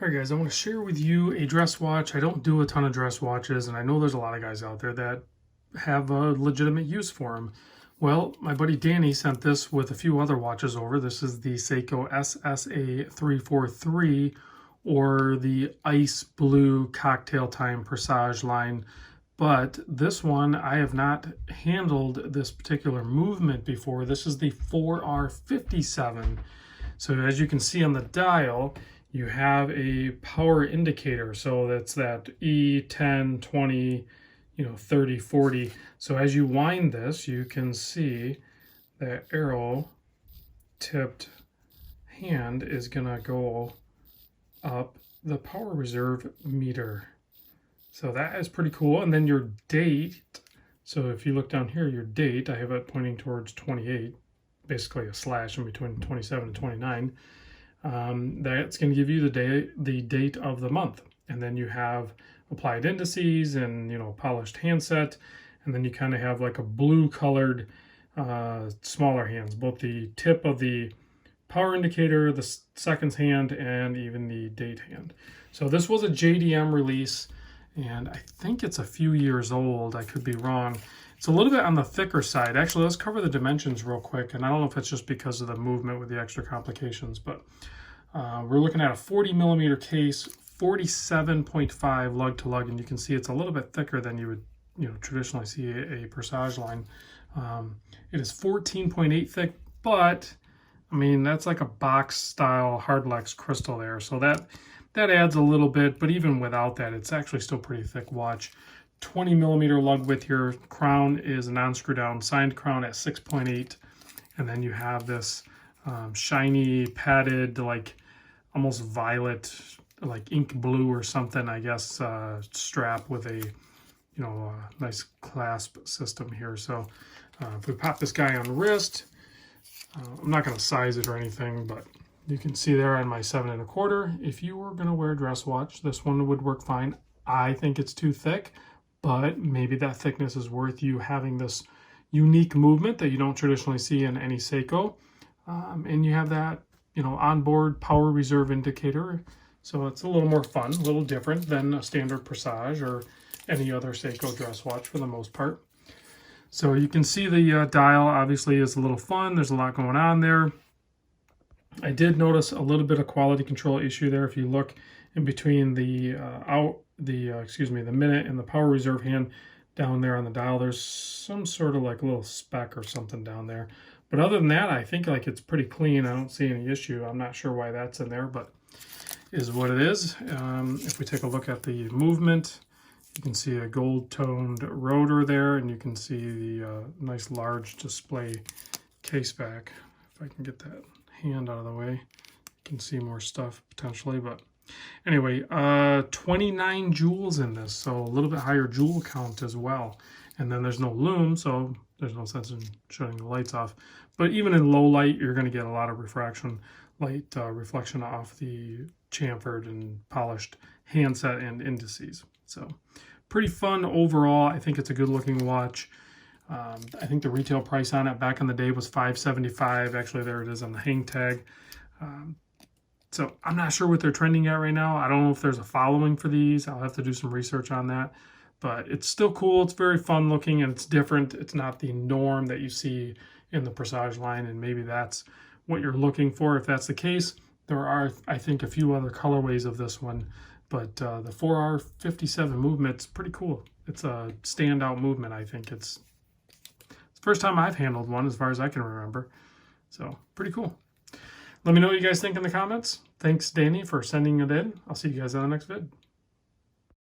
Alright guys, I want to share with you a dress watch. I don't do a ton of dress watches, and I know there's a lot of guys out there that have a legitimate use for them. Well, my buddy Danny sent this with a few other watches over. This is the Seiko ssa343 or the Ice Blue Cocktail Time Presage line. But this one, I have not handled this particular movement before. This is the 4R57. So as you can see on the dial, you have a power indicator. So that's that E, 10, 20, 30, 40. So as you wind this, you can see that arrow tipped hand is gonna go up the power reserve meter. So that is pretty cool. And then your date. So if you look down here, your date, I have it pointing towards 28, basically a slash in between 27 and 29. That's going to give you the date of the month, and then you have applied indices and polished handset, and then you kind of have like a blue colored smaller hands, both the tip of the power indicator, the seconds hand, and even the date hand. So this was a JDM release, and I think it's a few years old. I could be wrong. It's a little bit on the thicker side. Actually, let's cover the dimensions real quick. And I don't know if it's just because of the movement with the extra complications, but we're looking at a 40 millimeter case, 47.5 lug to lug, and you can see it's a little bit thicker than you would traditionally see a Presage line. It is 14.8 thick, but I mean that's like a box style Hardlex crystal there, so that adds a little bit. But even without that, it's actually still pretty thick watch. 20 millimeter lug width here. Crown is a non-screw down signed crown at 6.8, and then you have this shiny padded, like almost violet, like ink blue or something, I guess, strap with a nice clasp system here. So if we pop this guy on wrist, I'm not going to size it or anything, but you can see there on my 7 1/4, if you were going to wear a dress watch, this one would work fine. I think it's too thick, but maybe that thickness is worth you having this unique movement that you don't traditionally see in any Seiko. And you have that, onboard power reserve indicator. So it's a little more fun, a little different than a standard Presage or any other Seiko dress watch for the most part. So you can see the dial obviously is a little fun. There's a lot going on there. I did notice a little bit of quality control issue there. If you look in between the the minute and the power reserve hand down there on the dial, there's some sort of like a little speck or something down there. But other than that, I think like it's pretty clean. I don't see any issue. I'm not sure why that's in there, but is what it is. If we take a look at the movement, you can see a gold-toned rotor there, and you can see the nice large display case back. If I can get that hand out of the way, you can see more stuff potentially. But anyway, 29 joules in this, so a little bit higher joule count as well. And then there's no lume, so there's no sense in shutting the lights off. But even in low light, you're going to get a lot of reflection off the chamfered and polished handset and indices. So pretty fun overall. I think it's a good looking watch. I think the retail price on it back in the day was $575. Actually, there it is on the hang tag. So I'm not sure what they're trending at right now. I don't know if there's a following for these. I'll have to do some research on that. But it's still cool. It's very fun looking, and it's different. It's not the norm that you see in the Presage line, and maybe that's what you're looking for. If that's the case, there are, I think, a few other colorways of this one. But the 4R57 movement's pretty cool. It's a standout movement, I think. It's the first time I've handled one as far as I can remember. So pretty cool. Let me know what you guys think in the comments. Thanks, Danny, for sending it in. I'll see you guys on the next vid.